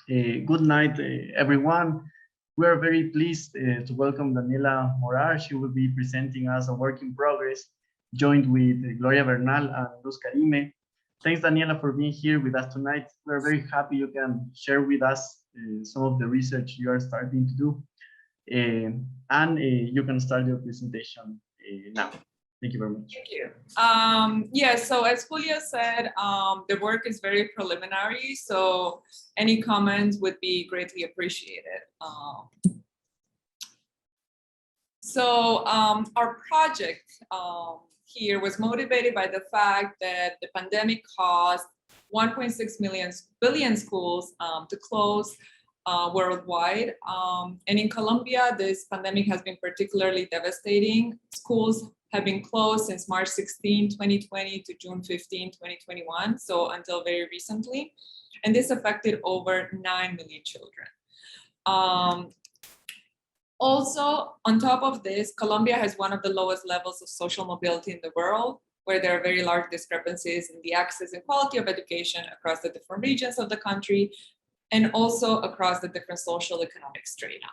Good night, everyone. We are very pleased to welcome Daniela Morar. She will be presenting us a work in progress, joined with Gloria Bernal and Luz Karime. Thanks, Daniela, for being here with us tonight. We're very happy you can share with us some of the research you are starting to do. And you can start your presentation now. Thank you very much. Thank you. Yeah, so as Julia said, the work is very preliminary, so any comments would be greatly appreciated. Our project here was motivated by the fact that the pandemic caused 1.6 billion schools to close worldwide. And in Colombia, this pandemic has been particularly devastating. Schools have been closed since March 16, 2020 to June 15, 2021, so until very recently. And this affected over 9 million children. Also, on top of this, Colombia has one of the lowest levels of social mobility in the world, where there are very large discrepancies in the access and quality of education across the different regions of the country, and also across the different social economic strata.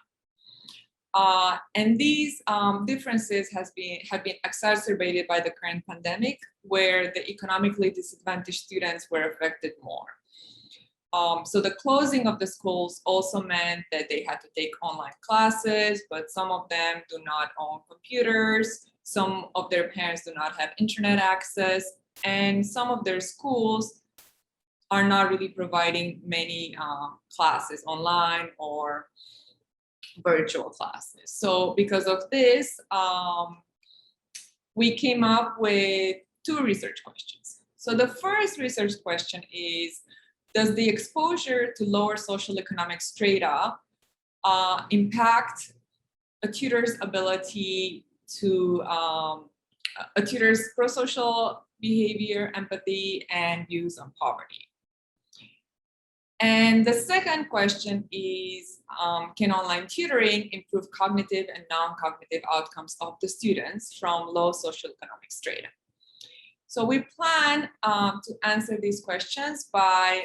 And these differences have been exacerbated by the current pandemic, where the economically disadvantaged students were affected more. So the closing of the schools also meant that they had to take online classes, but some of them do not own computers, some of their parents do not have internet access, and some of their schools are not really providing many classes online or virtual classes. So because of this, we came up with two research questions. So the first research question is, does the exposure to lower social economic strata impact a tutor's ability to, a tutor's pro-social behavior, empathy, and views on poverty? And the second question is, can online tutoring improve cognitive and non-cognitive outcomes of the students from low socioeconomic strata? So we plan to answer these questions by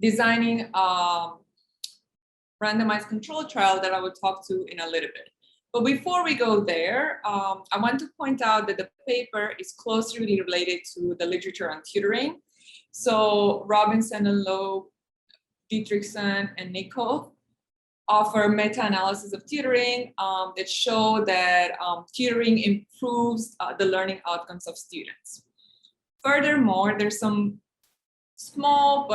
designing a randomized control trial that I will talk to in a little bit. But before we go there, I want to point out that the paper is closely related to the literature on tutoring. So Robinson and Lowe, Dietrichson and Nichols offer meta-analysis of tutoring that show that tutoring improves the learning outcomes of students. Furthermore, there's a small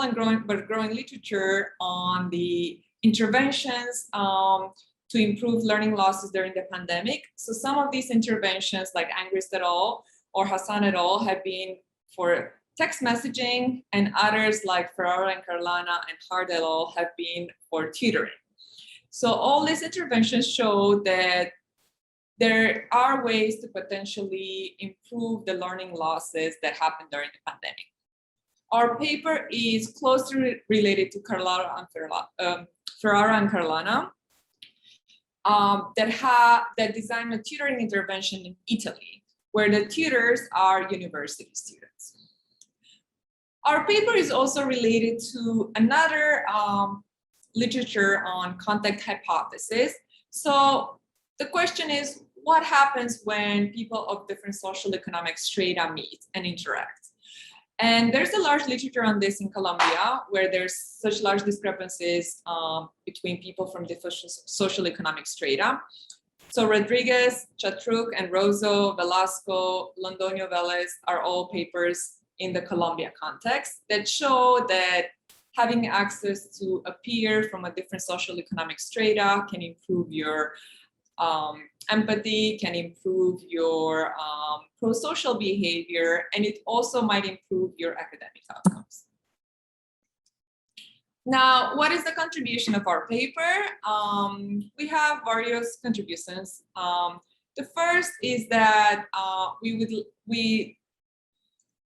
and growing literature on the interventions to improve learning losses during the pandemic. So some of these interventions, like Angrist et al. Or Hassan et al., have been for text messaging, and others like Ferrara and Carlana and Hard et al. Have been for tutoring. So all these interventions show that there are ways to potentially improve the learning losses that happened during the pandemic. Our paper is closely related to Ferrara and Carlana that designed a tutoring intervention in Italy, where the tutors are university students. Our paper is also related to another literature on contact hypothesis. So the question is, what happens when people of different social economic strata meet and interact? And there's a large literature on this in Colombia, where there's such large discrepancies between people from different social economic strata. So Rodriguez, Chatruk, and Rosso, Velasco, Londoño Vélez are all papers in the Colombia context that show that having access to a peer from a different social economic strata can improve your empathy, can improve your pro-social behavior, and it also might improve your academic outcomes. Now, what is the contribution of our paper? We have various contributions. The first is that we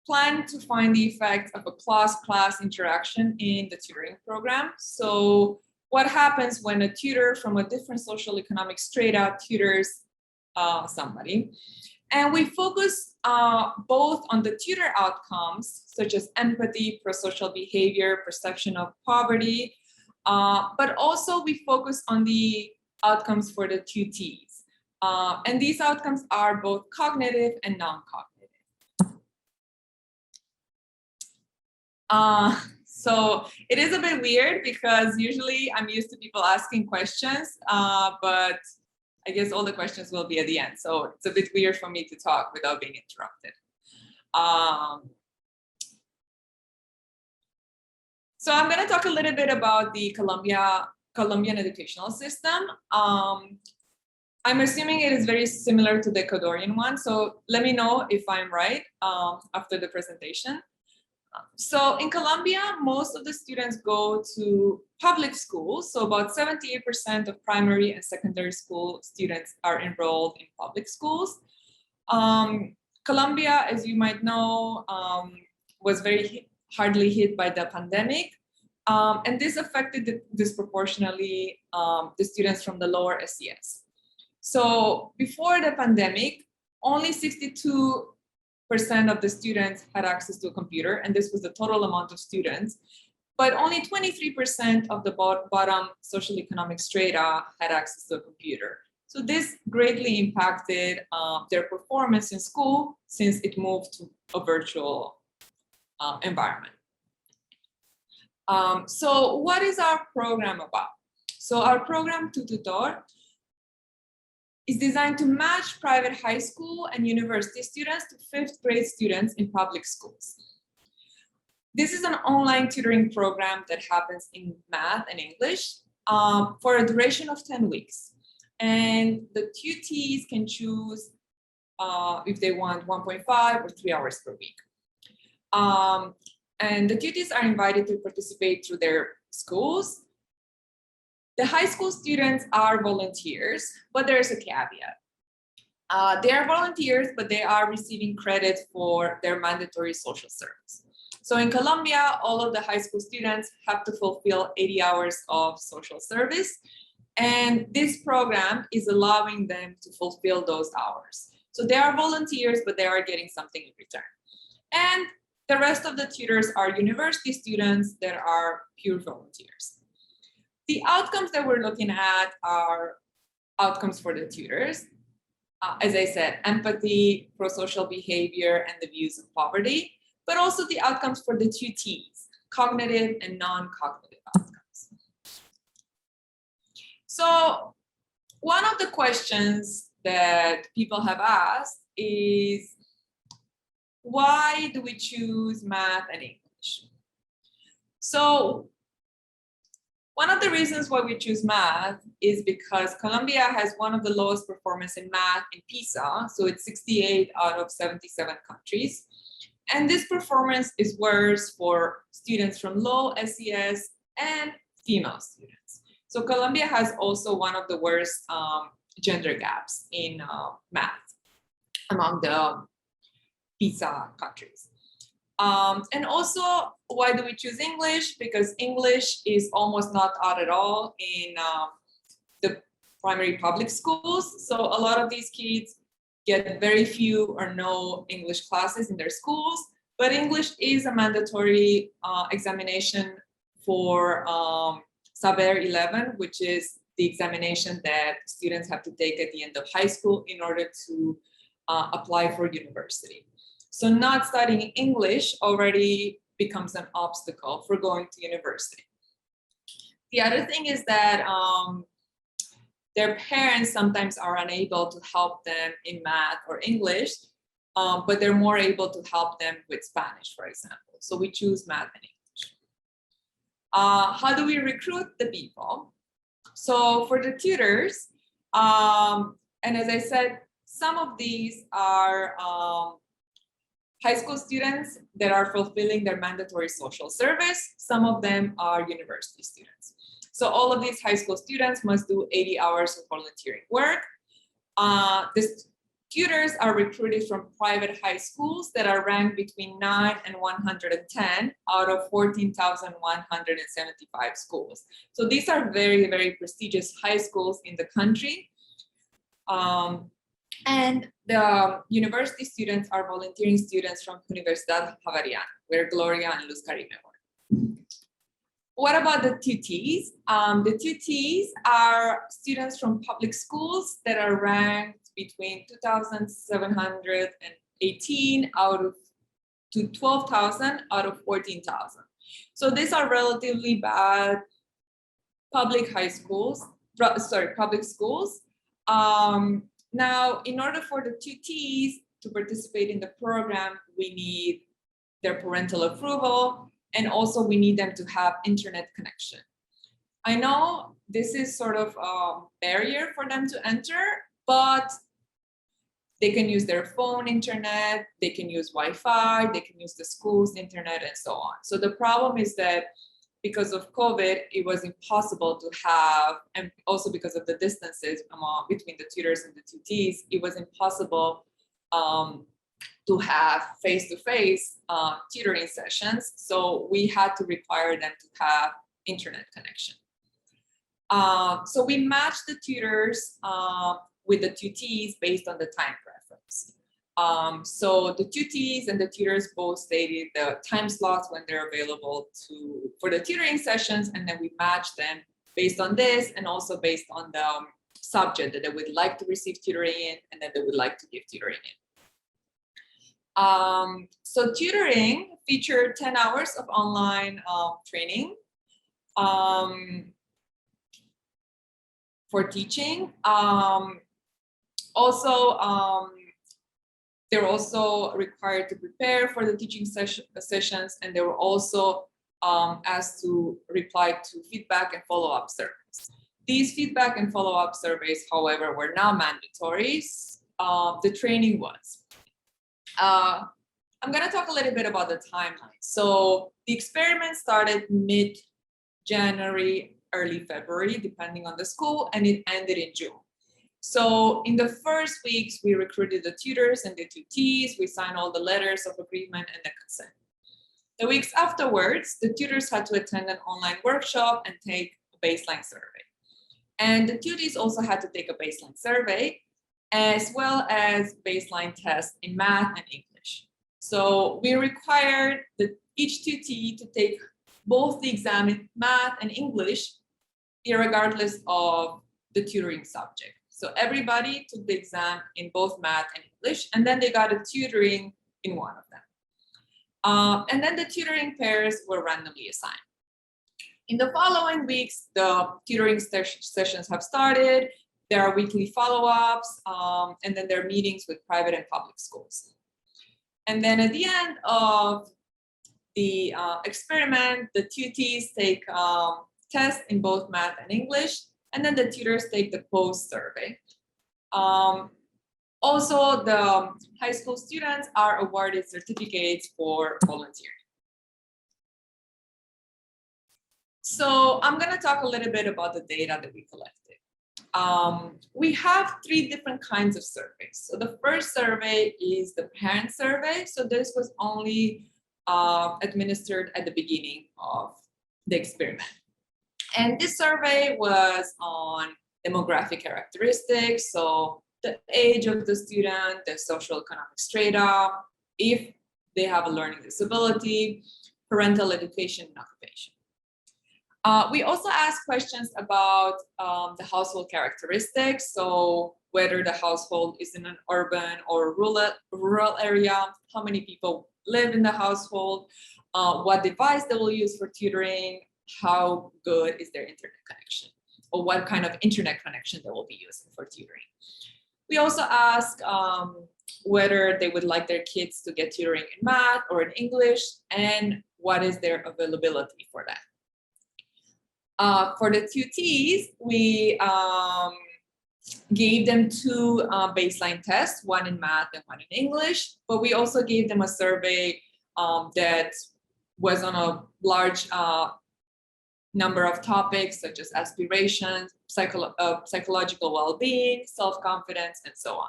plan to find the effect of a class-class interaction in the tutoring program. So what happens when a tutor from a different social economic strata tutors somebody? And we focus both on the tutor outcomes, such as empathy, prosocial behavior, perception of poverty, but also we focus on the outcomes for the tutees. And these outcomes are both cognitive and non-cognitive. So it is a bit weird because usually I'm used to people asking questions, but I guess all the questions will be at the end. So it's a bit weird for me to talk without being interrupted. So I'm going to talk a little bit about the Colombian educational system. I'm assuming it is very similar to the Ecuadorian one. So let me know if I'm right after the presentation. So in Colombia, most of the students go to public schools. So about 78% of primary and secondary school students are enrolled in public schools. Colombia, as you might know, was very hardly hit by the pandemic. And this affected disproportionately the students from the lower SES. So before the pandemic, only 62% of the students had access to a computer, and this was the total amount of students, but only 23% of the bottom social economic strata had access to a computer. So this greatly impacted their performance in school since it moved to a virtual environment. So what is our program about? So our program Tutor is designed to match private high school and university students to 5th grade students in public schools. This is an online tutoring program that happens in math and English for a duration of 10 weeks. And the tutees can choose if they want 1.5 or 3 hours per week. And the tutees are invited to participate through their schools. The high school students are volunteers, but there's a caveat. They are volunteers, but they are receiving credit for their mandatory social service. So in Colombia, all of the high school students have to fulfill 80 hours of social service. And this program is allowing them to fulfill those hours. So they are volunteers, but they are getting something in return. And the rest of the tutors are university students that are pure volunteers. The outcomes that we're looking at are outcomes for the tutors. As I said, empathy, prosocial behavior, and the views of poverty, but also the outcomes for the tutees, cognitive and non-cognitive outcomes. So one of the questions that people have asked is, why do we choose math and English? So one of the reasons why we choose math is because Colombia has one of the lowest performance in math in PISA. So it's 68 out of 77 countries. And this performance is worse for students from low SES and female students. So Colombia has also one of the worst gender gaps in math among the PISA countries. And also, why do we choose English? Because English is almost not taught at all in the primary public schools. So a lot of these kids get very few or no English classes in their schools, but English is a mandatory examination for Saber 11, which is the examination that students have to take at the end of high school in order to apply for university. So not studying English already becomes an obstacle for going to university. The other thing is that their parents sometimes are unable to help them in math or English, but they're more able to help them with Spanish, for example. So we choose math and English. How do we recruit the people? So for the tutors, and as I said, some of these are high school students that are fulfilling their mandatory social service. Some of them are university students. So all of these high school students must do 80 hours of volunteering work. The tutors are recruited from private high schools that are ranked between 9 and 110 out of 14,175 schools. So these are very, very prestigious high schools in the country. And the university students are volunteering students from Universidad Javeriana, where Gloria and Luz Carime were. What about the tutees? The tutees are students from public schools that are ranked between 2,718 out of to 12,000 out of 14,000. So these are relatively bad public schools. Now, in order for the tutees to participate in the program, we need their parental approval, and also we need them to have internet connection. I know this is sort of a barrier for them to enter, but they can use their phone internet, they can use Wi-Fi, they can use the school's internet, and so on. So the problem is that because of COVID, it was impossible to have, and also because of the distances between the tutors and the tutees, it was impossible to have face-to-face tutoring sessions. So we had to require them to have internet connection. So we matched the tutors with the tutees based on the time preference. So the tutees and the tutors both stated the time slots when they're available for the tutoring sessions, and then we matched them based on this and also based on the subject that they would like to receive tutoring in and that they would like to give tutoring in. So tutoring featured 10 hours of online training for teaching. They were also required to prepare for the teaching sessions, and they were also asked to reply to feedback and follow-up surveys. These feedback and follow-up surveys, however, were not mandatory. The training was. I'm going to talk a little bit about the timeline. So the experiment started mid-January, early February, depending on the school, and it ended in June. So in the first weeks, we recruited the tutors and the tutees. We signed all the letters of agreement and the consent. The weeks afterwards, the tutors had to attend an online workshop and take a baseline survey. And the tutees also had to take a baseline survey, as well as baseline tests in math and English. So we required each tutee to take both the exam in math and English, irregardless of the tutoring subject. So everybody took the exam in both math and English, and then they got a tutoring in one of them. And then the tutoring pairs were randomly assigned. In the following weeks, the tutoring sessions have started. There are weekly follow-ups, and then there are meetings with private and public schools. And then at the end of the experiment, the tutees take tests in both math and English, and then the tutors take the post-survey. Also, the high school students are awarded certificates for volunteering. So I'm going to talk a little bit about the data that we collected. We have 3 different kinds of surveys. So the first survey is the parent survey. So this was only administered at the beginning of the experiment. And this survey was on demographic characteristics, so the age of the student, their socioeconomic strata, if they have a learning disability, parental education, and occupation. We also asked questions about the household characteristics, so whether the household is in an urban or rural area, how many people live in the household, what device they will use for tutoring, how good is their internet connection, or what kind of internet connection they will be using for tutoring. We also ask whether they would like their kids to get tutoring in math or in English, and what is their availability for that. For the tutees, we gave them 2 baseline tests, one in math and one in English, but we also gave them a survey that was on a large number of topics such as aspirations, psychological well-being, self-confidence, and so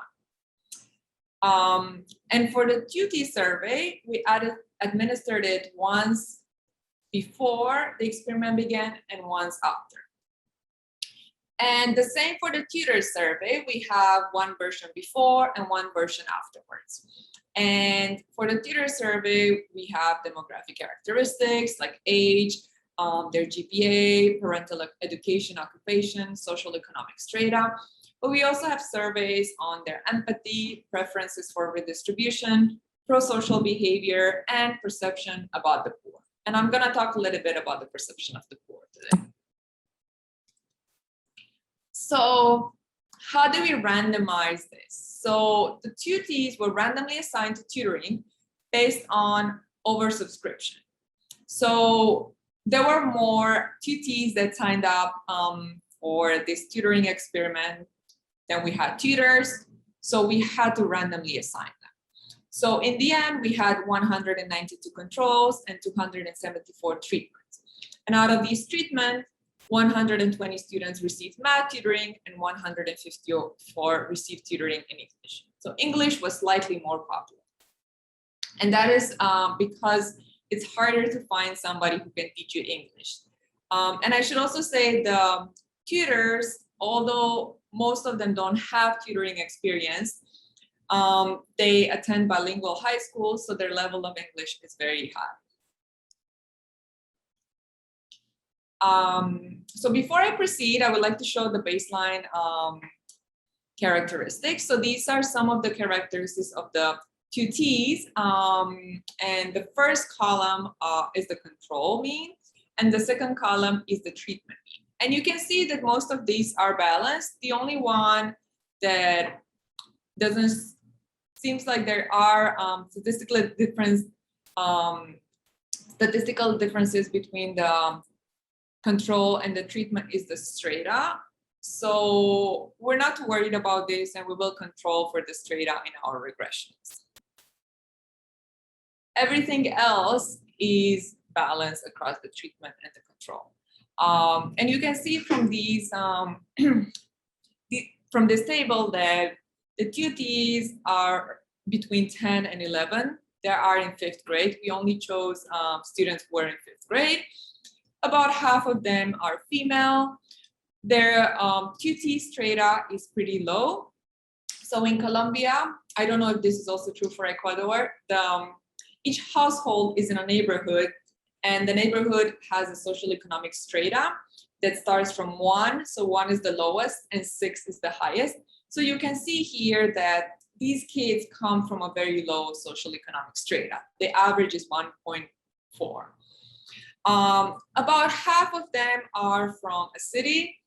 on. And for the tutee survey, we administered it once before the experiment began and once after. And the same for the tutor survey. We have one version before and one version afterwards. And for the tutor survey, we have demographic characteristics like age, their GPA, parental education, occupation, social economic strata. But we also have surveys on their empathy, preferences for redistribution, pro-social behavior, and perception about the poor. And I'm going to talk a little bit about the perception of the poor today. So how do we randomize this? So the tutees were randomly assigned to tutoring based on oversubscription. So there were more tutees that signed up for this tutoring experiment than we had tutors. So we had to randomly assign them. So in the end, we had 192 controls and 274 treatments. And out of these treatments, 120 students received math tutoring and 154 received tutoring in English. So English was slightly more popular. And that is because it's harder to find somebody who can teach you English. And I should also say the tutors, although most of them don't have tutoring experience, they attend bilingual high schools, so their level of English is very high. So before I proceed, I would like to show the baseline characteristics. So these are some of the characteristics of the tutees. And the first column is the control mean, and the second column is the treatment mean. And you can see that most of these are balanced. The only one that seems like there are statistical differences between the control and the treatment is the strata. So we're not worried about this, and we will control for the strata in our regressions. Everything else is balanced across the treatment and the control. And you can see from these from this table that the tutees are between 10 and 11. They are in 5th grade. We only chose students who were in 5th grade. About half of them are female. Their tutee strata is pretty low. So in Colombia, I don't know if this is also true for Ecuador, each household is in a neighborhood, and the neighborhood has a social economic strata that starts from 1. So 1 is the lowest and 6 is the highest. So you can see here that these kids come from a very low social economic strata. The average is 1.4. About half of them are from a city.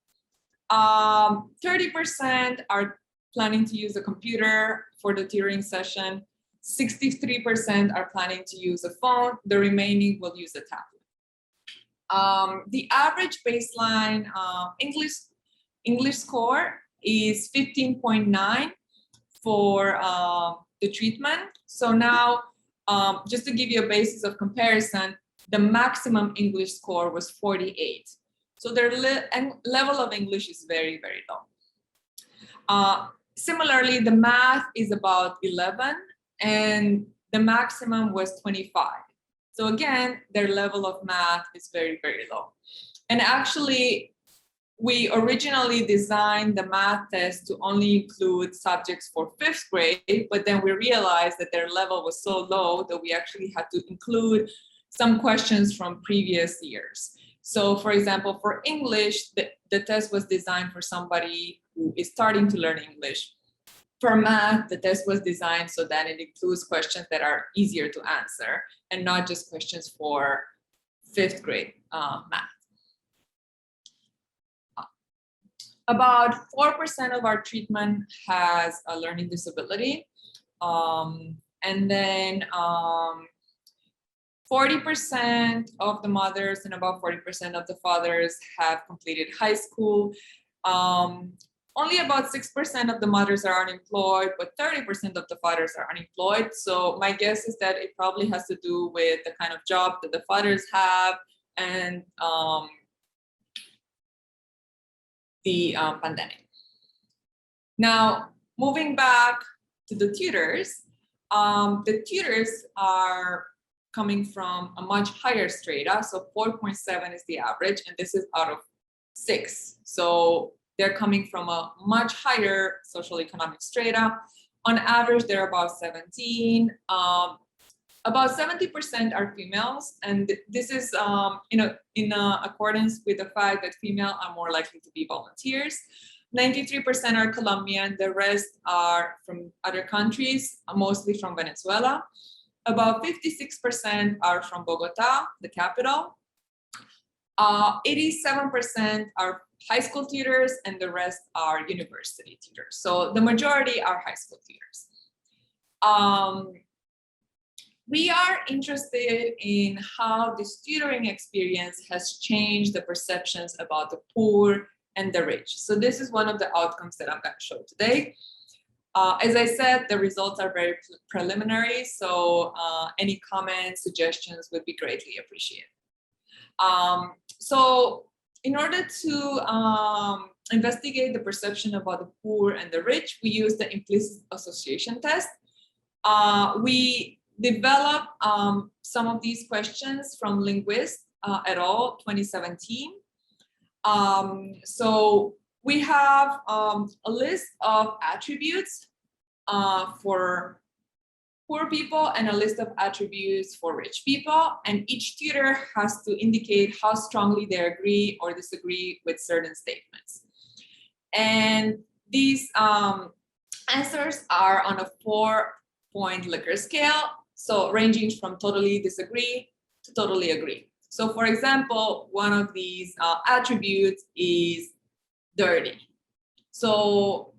30% are planning to use a computer for the tutoring session. 63% are planning to use a phone. The remaining will use a tablet. The average baseline English score is 15.9 for the treatment. So now, just to give you a basis of comparison, the maximum English score was 48. So their level of English is very, very low. Similarly, the math is about 11 and the maximum was 25. So again, their level of math is very, very low. And actually, we originally designed the math test to only include subjects for 5th grade, but then we realized that their level was so low that we actually had to include some questions from previous years. So for example, for English, the test was designed for somebody who is starting to learn English. For math, the test was designed so that it includes questions that are easier to answer and not just questions for 5th grade math. About 4% of our treatment has a learning disability. And then 40% of the mothers and about 40% of the fathers have completed high school. Only about 6% of the mothers are unemployed, but 30% of the fathers are unemployed. So my guess is that it probably has to do with the kind of job that the fathers have and the pandemic. Now, moving back to the tutors are coming from a much higher strata. So 4.7 is the average, and this is out of 6. So they're coming from a much higher social economic strata. On average, they're about 17. About 70% are females, and this is in accordance with the fact that females are more likely to be volunteers. 93% are Colombian, the rest are from other countries, mostly from Venezuela. About 56% are from Bogota, the capital. 87% are high school tutors, and the rest are university tutors. So the majority are high school tutors. We are interested in how this tutoring experience has changed the perceptions about the poor and the rich. So this is one of the outcomes that I'm going to show today. As I said, the results are very preliminary, so any comments, suggestions would be greatly appreciated. So in order to investigate the perception about the poor and the rich, we use the implicit association test. We developed some of these questions from Linguist et al. 2017. So we have a list of attributes for poor people and a list of attributes for rich people, and each tutor has to indicate how strongly they agree or disagree with certain statements. And these answers are on a 4-point Likert scale, so ranging from totally disagree to totally agree. So for example, one of these attributes is dirty. So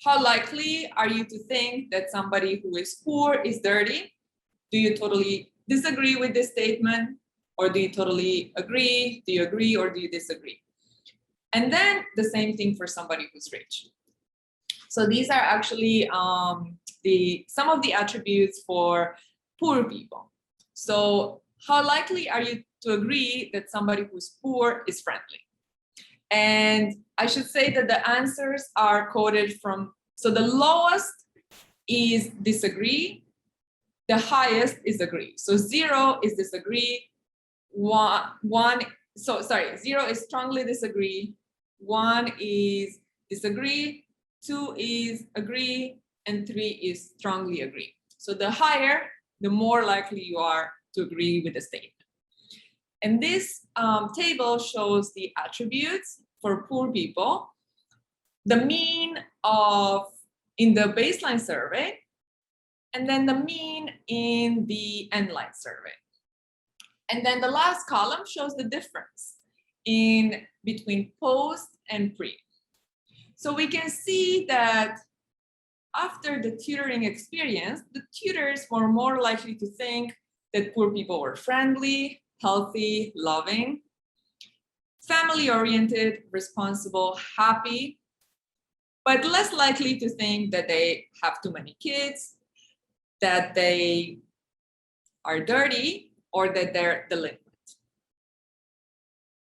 how likely are you to think that somebody who is poor is dirty? Do you totally disagree with this statement? Or do you totally agree? Do you agree or do you disagree? And then the same thing for somebody who's rich. So these are actually some of the attributes for poor people. So how likely are you to agree that somebody who's poor is friendly? And I should say that the answers are coded from, so the lowest is disagree, the highest is agree. So 0 is disagree, 0 is strongly disagree, 1 is disagree, 2 is agree, and 3 is strongly agree. So the higher, the more likely you are to agree with the statement. And this table shows the attributes for poor people, the mean in the baseline survey, and then the mean in the endline survey. And then the last column shows the difference in between post and pre. So we can see that after the tutoring experience, the tutors were more likely to think that poor people were friendly, healthy, loving, family-oriented, responsible, happy, but less likely to think that they have too many kids, that they are dirty, or that they're delinquent.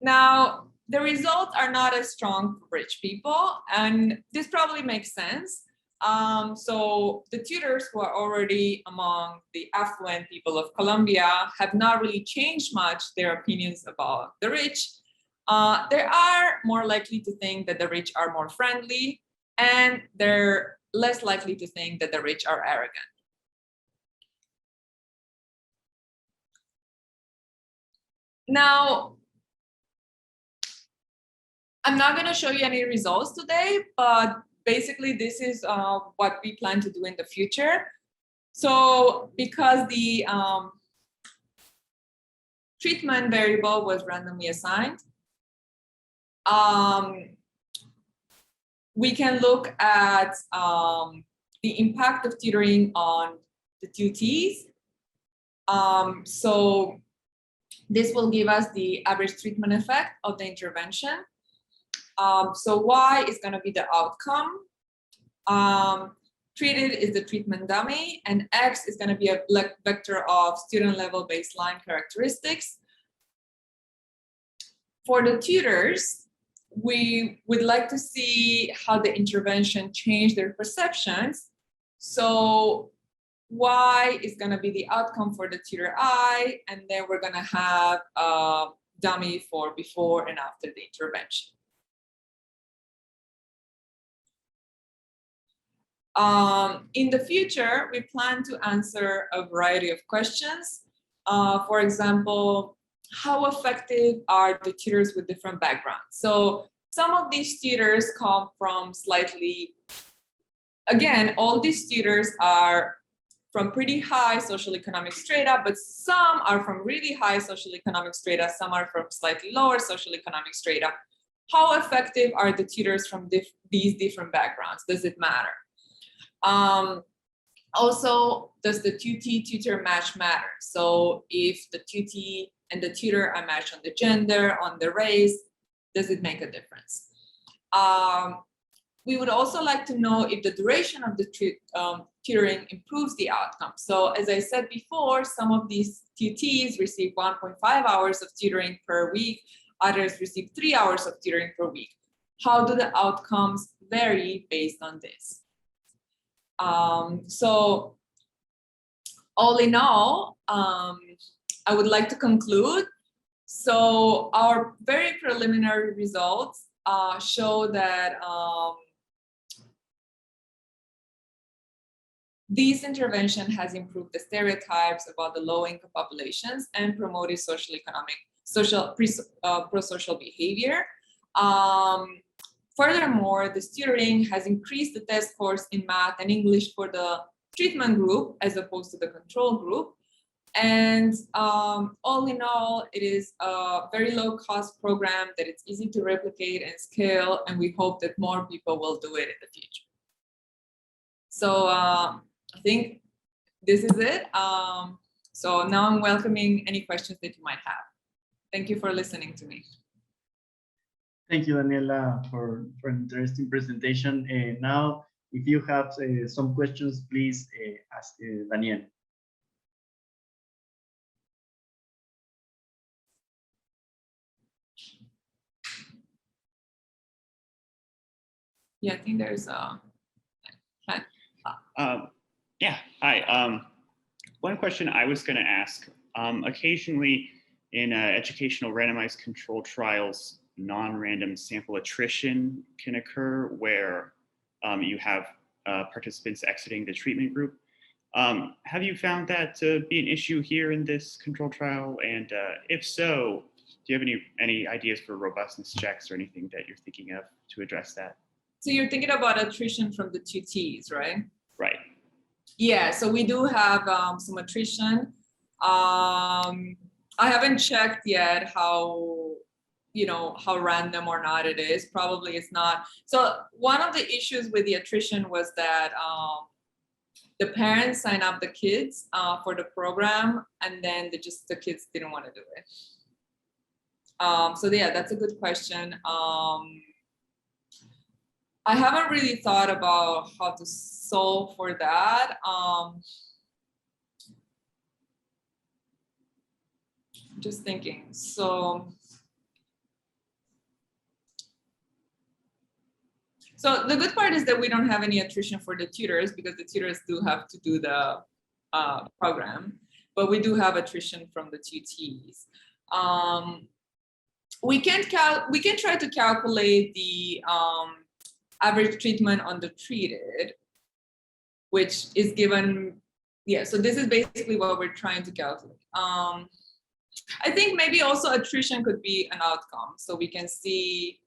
Now, the results are not as strong for rich people, and this probably makes sense. So the tutors who are already among the affluent people of Colombia have not really changed much their opinions about the rich. They are more likely to think that the rich are more friendly, and they're less likely to think that the rich are arrogant. Now, I'm not going to show you any results today, but basically this is what we plan to do in the future. So because the treatment variable was randomly assigned, we can look at the impact of tutoring on the tutees. So this will give us the average treatment effect of the intervention. So Y is going to be the outcome. Treated is the treatment dummy, and X is going to be a vector of student level baseline characteristics. For the tutors, we would like to see how the intervention changed their perceptions. So Y is going to be the outcome for the tutor I, and then we're going to have a dummy for before and after the intervention. In the future, we plan to answer a variety of questions. For example, how effective are the tutors with different backgrounds? So some of these tutors come from slightly, again, all these tutors are from pretty high social economic strata, but some are from really high social economic strata, some are from slightly lower social economic strata. How effective are the tutors from these different backgrounds? Does it matter? Also, does the tutor match matter? So if the tutee and the tutor are matched on the gender, on the race, does it make a difference? We would also like to know if the duration of the tutoring improves the outcome. So as I said before, some of these tutees receive 1.5 hours of tutoring per week, others receive 3 hours of tutoring per week. How do the outcomes vary based on this? So all in all, I would like to conclude. So our very preliminary results show that this intervention has improved the stereotypes about the low-income populations and promoted pro-social behavior. Furthermore, this tutoring has increased the test scores in math and English for the treatment group as opposed to the control group. And all in all, it is a very low-cost program that it's easy to replicate and scale, and we hope that more people will do it in the future. So I think this is it. So now I'm welcoming any questions that you might have. Thank you for listening to me. Thank you, Daniela, for an interesting presentation. Now, if you have some questions, please ask Daniel. Yeah, I think there's a... Yeah, hi. One question I was going to ask, occasionally in educational randomized control trials, non-random sample attrition can occur where you have participants exiting the treatment group. Have you found that to be an issue here in this control trial? And if so, do you have any ideas for robustness checks or anything that you're thinking of to address that? So you're thinking about attrition from the tutees, right? Right. Yeah, so we do have some attrition. I haven't checked yet how random or not it is. Probably it's not. So one of the issues with the attrition was that the parents sign up the kids for the program, and then the kids didn't want to do it. So yeah, that's a good question. I haven't really thought about how to solve for that. Just thinking. So the good part is that we don't have any attrition for the tutors because the tutors do have to do the program, but we do have attrition from the tutees. We can try to calculate the average treatment on the treated, which is given, yeah, so this is basically what we're trying to calculate. I think maybe also attrition could be an outcome, so we can see.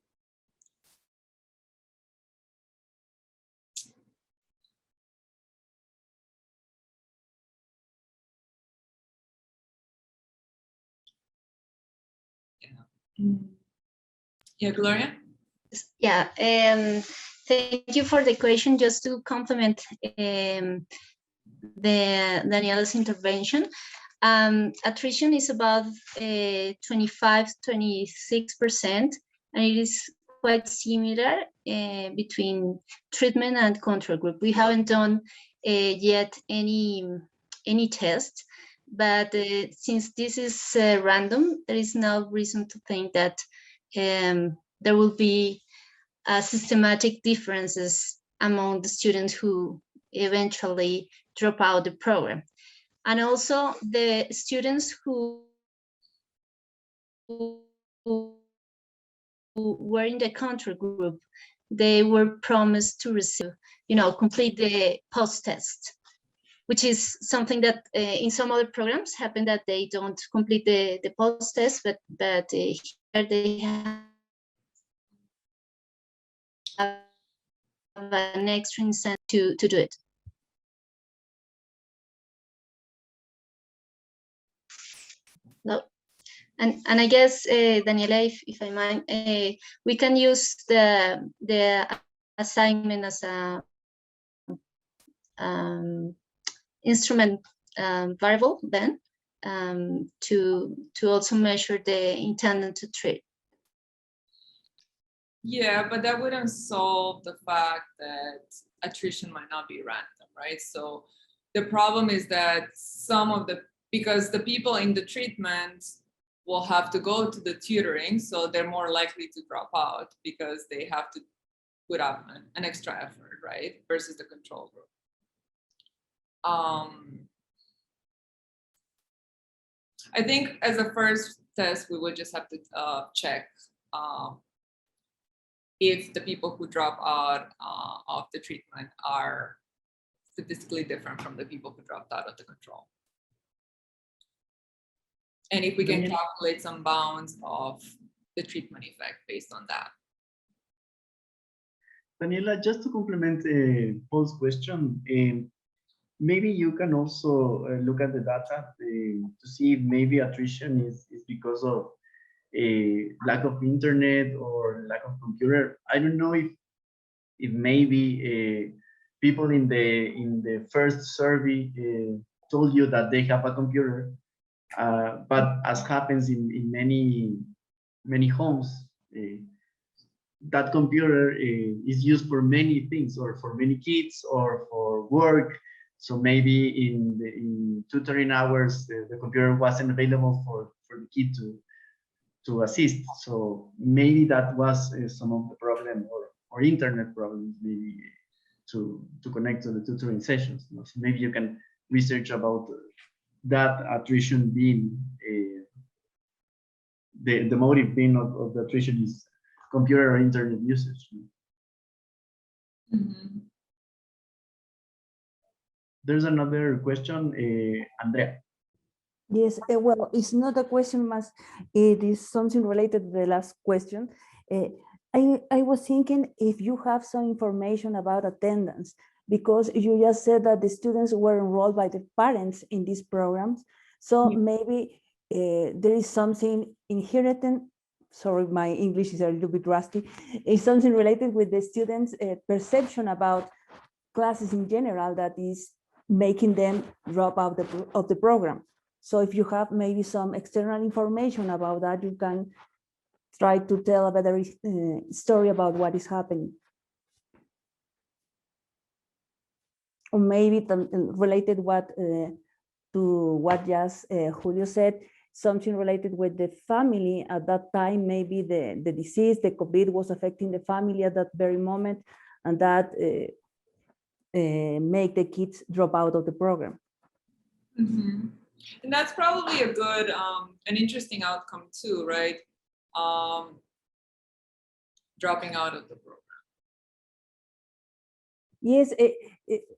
Yeah, Gloria? Yeah, thank you for the question. Just to complement Daniela's intervention, attrition is about 25–26%, and it is quite similar between treatment and control group. We haven't done yet any test, but since this is random, there is no reason to think that there will be systematic differences among the students who eventually drop out the program. And also the students who were in the control group, they were promised to receive, complete the post-test, which is something that in some other programs happen that they don't complete the post-test, but here they have an extra incentive to do it. No. And I guess, Daniela, if I mind, we can use the assignment as a instrument variable then to also measure the intended to treat. Yeah, but that wouldn't solve the fact that attrition might not be random, right? So the problem is that because the people in the treatment will have to go to the tutoring, so they're more likely to drop out because they have to put up an extra effort, right? Versus the control group. I think as a first test, we would just have to check if the people who drop out of the treatment are statistically different from the people who dropped out of the control. And if we can calculate some bounds of the treatment effect based on that. Daniela, just to complement Paul's question, maybe you can also look at the data to see if maybe attrition is because of a lack of internet or lack of computer. I don't know if maybe people in the first survey told you that they have a computer, but as happens in many homes, that computer is used for many things, or for many kids, or for work. So maybe in tutoring hours, the computer wasn't available for the kid to assist. So maybe that was some of the problem, or internet problems, maybe to connect to the tutoring sessions. So maybe you can research about that attrition being the motive being of the attrition is computer or internet usage. Mm-hmm. There's another question, Andrea. Yes, well, it's not a question, it is something related to the last question. I was thinking if you have some information about attendance, because you just said that the students were enrolled by the parents in these programs. So maybe there is something inherent, sorry, my English is a little bit rusty, is something related with the students' perception about classes in general that is making them drop out of the program. So if you have maybe some external information about that, you can try to tell a better story about what is happening. Or maybe related to what just Julio said, something related with the family at that time, maybe the disease, the COVID was affecting the family at that very moment, and that make the kids drop out of the program. Mm-hmm. And that's probably a good, an interesting outcome too, right? Dropping out of the program. Yes,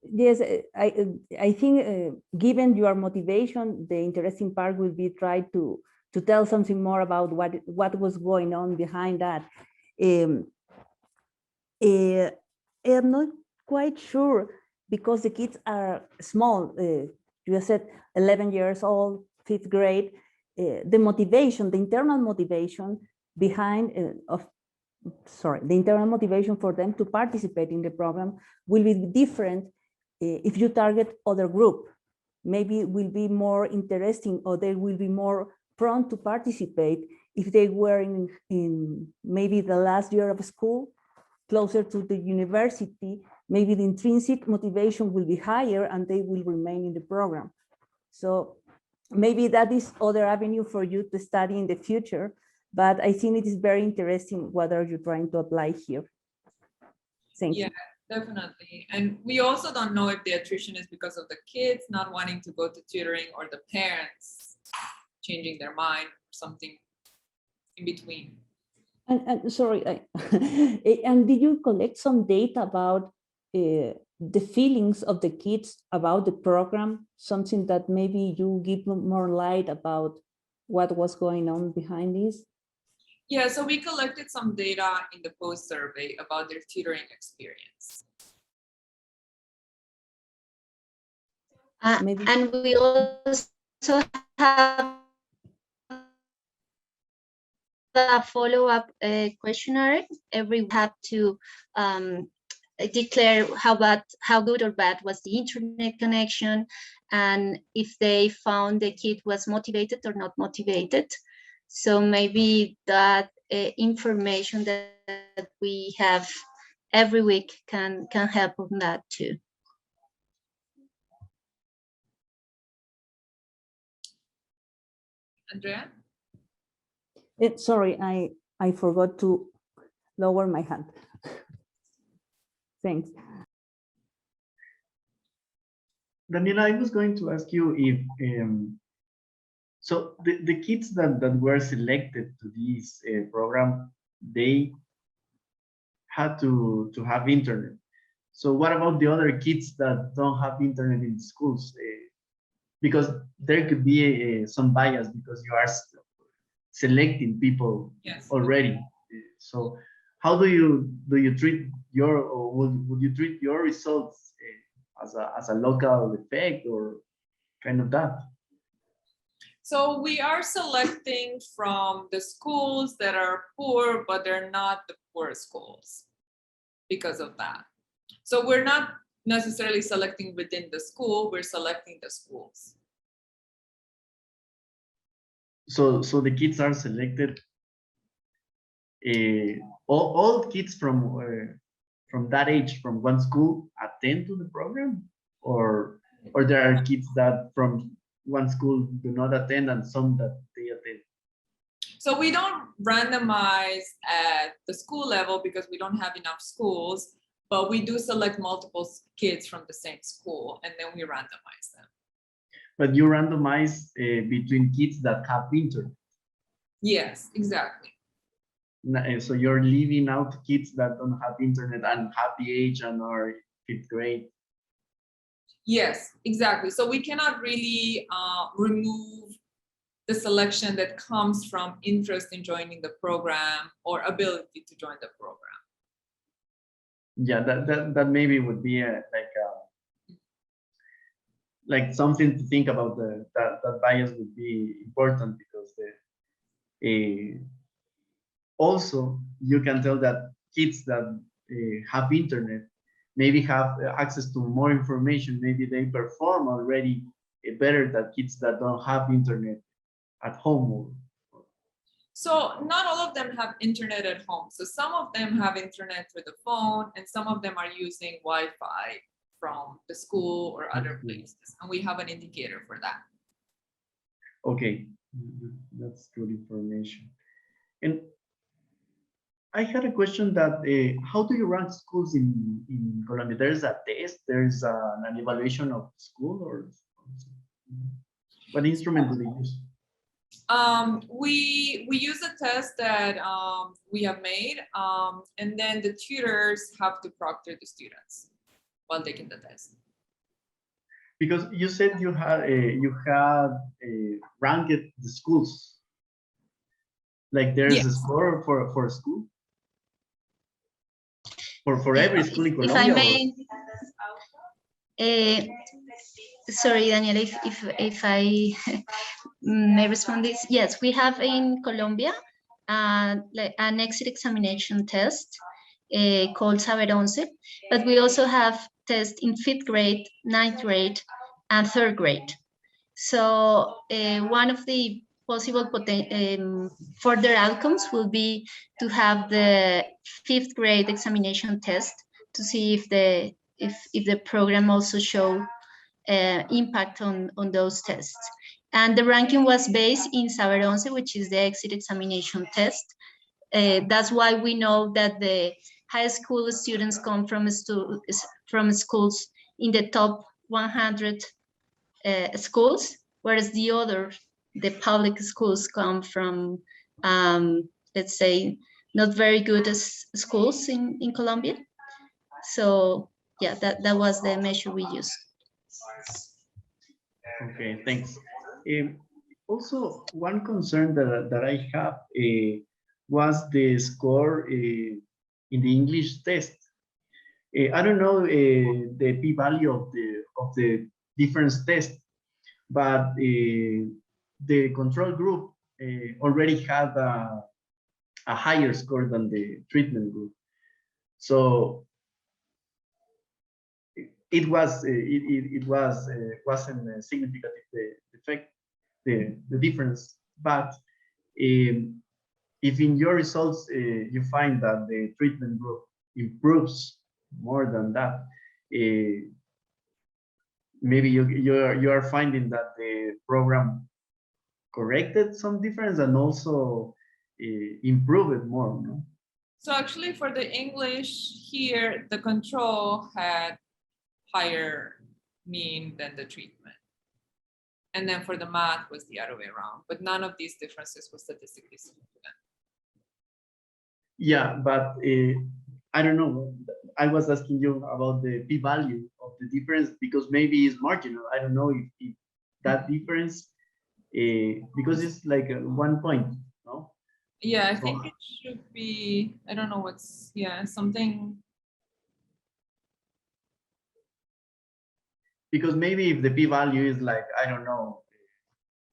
yes. I think given your motivation, the interesting part will be try to tell something more about what was going on behind that. I'm not quite sure because the kids are small. You said 11 years old, 5th grade. The motivation, the internal motivation behind the internal motivation for them to participate in the program will be different if you target other group. Maybe it will be more interesting, or they will be more prone to participate if they were in maybe the last year of school, closer to the university. Maybe the intrinsic motivation will be higher and they will remain in the program. So maybe that is other avenue for you to study in the future, but I think it is very interesting what are you trying to apply here. Thank you. Yeah, definitely. And we also don't know if the attrition is because of the kids not wanting to go to tutoring or the parents changing their mind or something in between. And sorry, and did you collect some data about the feelings of the kids about the program? Something that maybe you give more light about what was going on behind this? Yeah, so we collected some data in the post survey about their tutoring experience. Maybe. And we also have a follow-up questionnaire. We have to declare how good or bad was the internet connection, and if they found the kid was motivated or not motivated. So maybe that information that we have every week can help on that too. Andrea? Sorry, I forgot to lower my hand. Thanks. Daniela, I was going to ask you if, so the kids that were selected to this program, they had to have internet. So what about the other kids that don't have internet in the schools? Because there could be some bias because you are selecting people Yes. already. So how do you treat your, or would you treat your results as a local effect or kind of that? So we are selecting from the schools that are poor, but they're not the poor schools because of that. So we're not necessarily selecting within the school, we're selecting the schools. So the kids are selected, all kids from that age, from one school, attend to the program, or there are kids that from one school do not attend and some that they attend? So we don't randomize at the school level because we don't have enough schools, but we do select multiple kids from the same school and then we randomize them. But you randomize between kids that have internet. Yes, exactly. So you're leaving out kids that don't have internet and have the age and are 5th grade. Yes, exactly. So we cannot really remove the selection that comes from interest in joining the program or ability to join the program. Yeah, that maybe would be like something to think about. That bias would be important because also you can tell that kids that have internet maybe have access to more information. Maybe they perform already better than kids that don't have internet at home. So not all of them have internet at home. So some of them have internet through the phone and some of them are using Wi-Fi from the school or other places. And we have an indicator for that. Okay, that's good information. And I had a question that how do you rank schools in Colombia? There's a test, there's an evaluation of school, or what instrument do they use? We use a test that we have made, and then the tutors have to proctor the students while taking the test. Because you said you had ranked the schools. Like there's Yes. a score for a school? For every school in Colombia? If I may, sorry, Daniel, if I may respond this. Yes, we have in Colombia an exit examination test called Saber 11, but we also have tests in 5th grade, 9th grade, and 3rd grade. So one of the possible further outcomes will be to have the 5th grade examination test to see if the program also show impact on those tests. And the ranking was based in Saber 11, which is the exit examination test. That's why we know that the high school students come from schools in the top 100 schools, whereas the public schools come from, let's say, not very good as schools in Colombia. So yeah, that was the measure we used. Okay, thanks. Also, one concern that I have was the score in the English test. I don't know the p-value of the difference test, but the control group already had a higher score than the treatment group. So it wasn't a significant effect, the difference. But if in your results you find that the treatment group improves more than that, maybe you are finding that the program corrected some difference and also improved it more, no? So actually for the English here, the control had higher mean than the treatment. And then for the math was the other way around, but none of these differences was statistically significant. Yeah, but I don't know. I was asking you about the p-value of the difference because maybe it's marginal. I don't know if that difference, because it's like 1 point, no? Yeah, I think it should be, I don't know what's, yeah, something. Because maybe if the p-value is like, I don't know,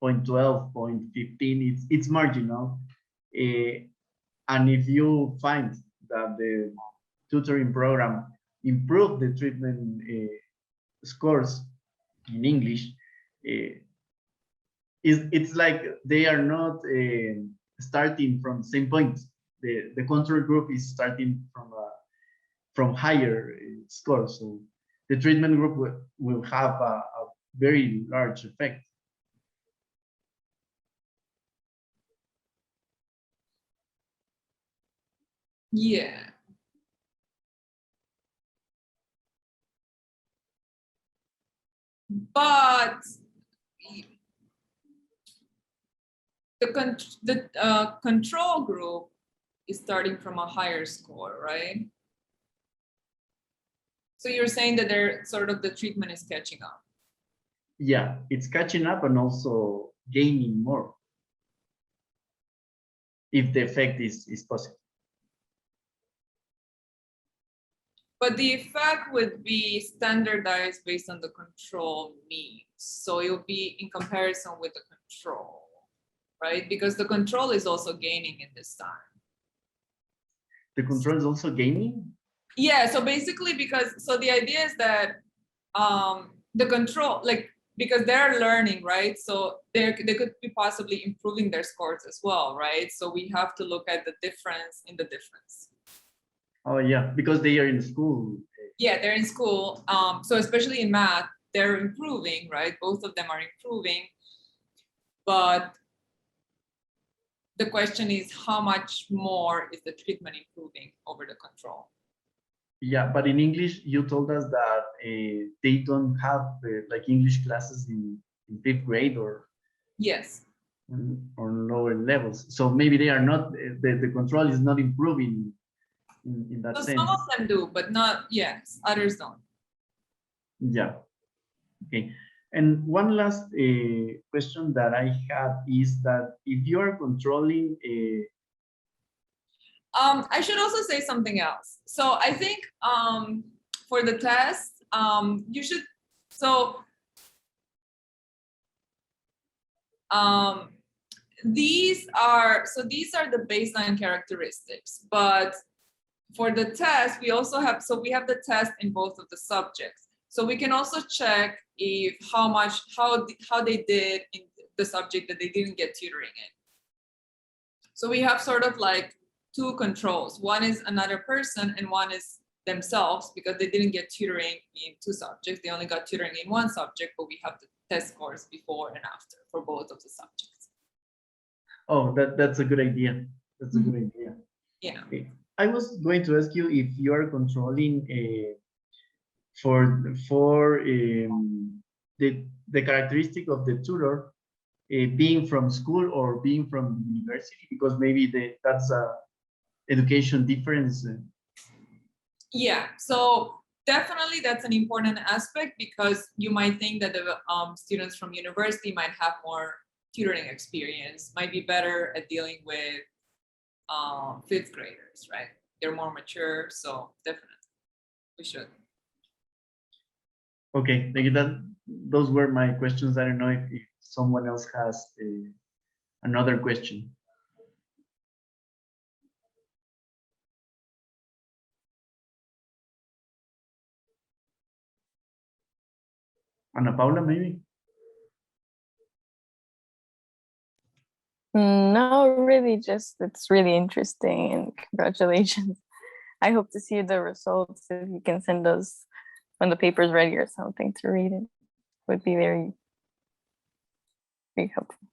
0.12, 0.15, it's marginal. And if you find that the tutoring program improved the treatment scores in English, it's like they are not starting from the same point. The control group is starting from higher scores. So the treatment group will have a very large effect. Yeah. But the control group is starting from a higher score, right? So you're saying that they're sort of the treatment is catching up. Yeah, it's catching up and also gaining more if the effect is positive. But the effect would be standardized based on the control means. So it will be in comparison with the control, right? Because the control is also gaining in this time. The control is also gaining? Yeah, so basically so the idea is that the control, like, because they're learning, right? So they could be possibly improving their scores as well, right? So we have to look at the difference in the difference. Oh yeah, because they are in school. Yeah, they're in school. So especially in math, they're improving, right? Both of them are improving. But the question is how much more is the treatment improving over the control? Yeah, but in English, you told us that they don't have like English classes in 5th grade or yes, or lower levels. So maybe they are not, the control is not improving in that so sense. some of them do, but not, yes, others don't. Yeah, okay. And one last question that I have is that if you are controlling I should also say something else. So I think for the test, you should, these are the baseline characteristics, but for the test, we also have, so we have the test in both of the subjects. So we can also check if how they did in the subject that they didn't get tutoring in. So we have sort of like two controls. One is another person and one is themselves, because they didn't get tutoring in two subjects. They only got tutoring in one subject, but we have the test scores before and after for both of the subjects. Oh, that's a good idea. That's a good idea. Yeah. Okay. I was going to ask you if you are controlling for the characteristic of the tutor being from school or being from university, because maybe that's education difference? Yeah, so definitely that's an important aspect, because you might think that the students from university might have more tutoring experience, might be better at dealing with fifth graders, right? They're more mature, so definitely we should. Okay, thank you. Those were my questions. I don't know if someone else has another question. Ana Paula, maybe? No, really, just it's really interesting and congratulations. I hope to see the results. If you can send us when the paper's ready or something to read it, would be very, very helpful.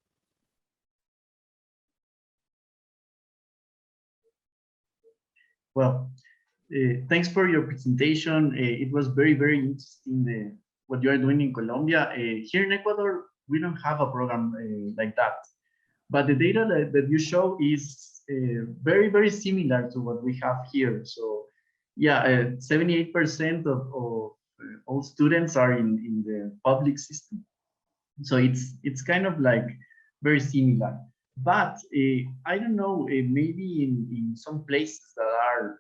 Well, thanks for your presentation. It was very, very interesting what you are doing in Colombia. Here in Ecuador, we don't have a program like that. But the data that you show is very, very similar to what we have here. So yeah, 78% of all students are in the public system. So it's kind of like very similar. But I don't know, maybe in some places that are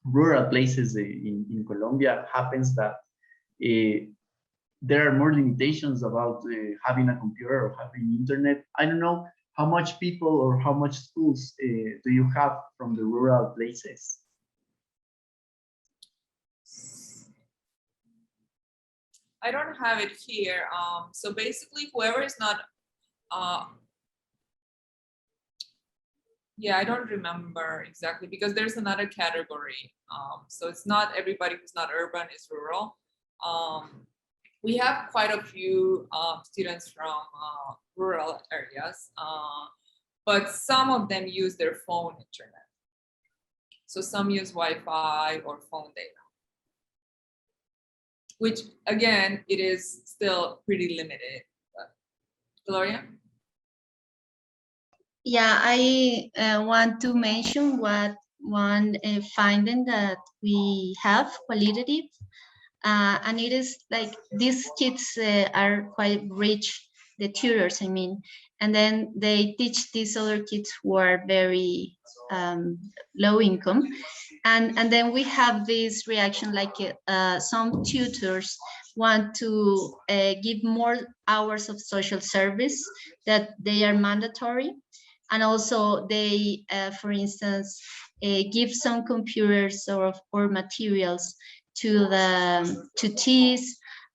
rural places in Colombia happens that there are more limitations about having a computer or having internet. I don't know how much people or how much schools do you have from the rural places? I don't have it here. So basically, whoever is not, yeah, I don't remember exactly, because there's another category. So it's not everybody who's not urban is rural. We have quite a few students from rural areas, but some of them use their phone internet. So some use Wi-Fi or phone data, which again, it is still pretty limited. But, Gloria? Yeah, I want to mention one finding that we have qualitative, and it is like these kids are quite rich, the tutors, I mean, and then they teach these other kids who are very low income. And then we have this reaction, like some tutors want to give more hours of social service that they are mandatory. And also they, for instance, give some computers or materials to the tutees,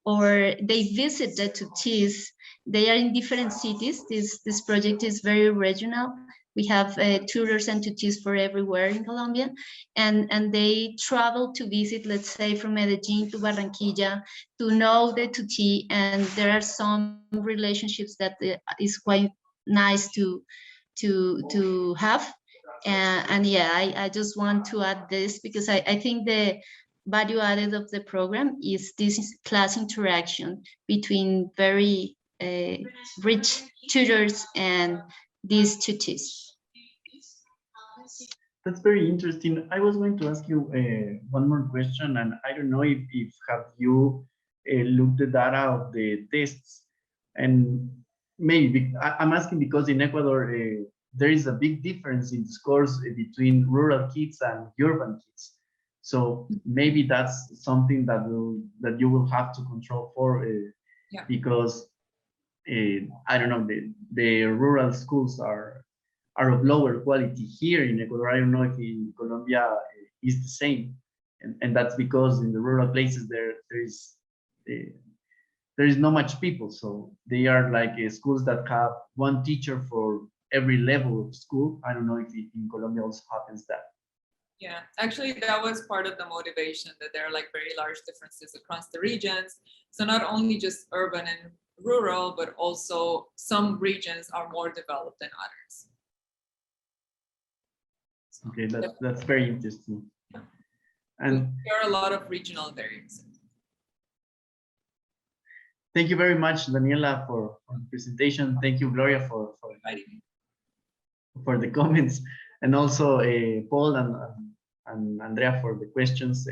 or they visit the tutees. They are in different cities. This project is very regional. We have tutors and tutees for everywhere in Colombia, and they travel to visit, let's say, from Medellin to Barranquilla to know the tutee, and there are some relationships that is quite nice to have. And yeah, I just want to add this, because I think the value added of the program is this class interaction between very rich tutors and these tutees. That's very interesting. I was going to ask you one more question, and I don't know if have you looked the data of the tests, and maybe I'm asking because in Ecuador there is a big difference in scores between rural kids and urban kids. So maybe that's something that you will have to control for, Yeah. because I don't know, the rural schools are of lower quality here in Ecuador. I don't know if in Colombia is the same, and that's because in the rural places there is not much people, so they are like schools that have one teacher for every level of school. I don't know if in Colombia also happens that. Yeah, actually, that was part of the motivation, that there are like very large differences across the regions. So not only just urban and rural, but also some regions are more developed than others. Okay, that's very interesting. And there are a lot of regional variances. Thank you very much, Daniela, for the presentation. Thank you, Gloria, for the comments. and also Paul and Andrea for the questions.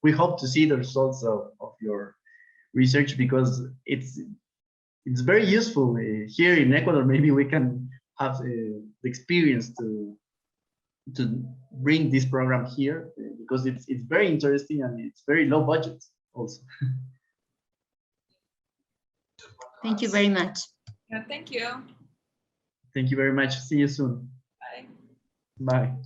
We hope to see the results of your research, because it's very useful here in Ecuador. Maybe we can have the experience to bring this program here, because it's very interesting and it's very low budget also. Thank you very much. Yeah, thank you. Thank you very much. See you soon. Bye. Bye.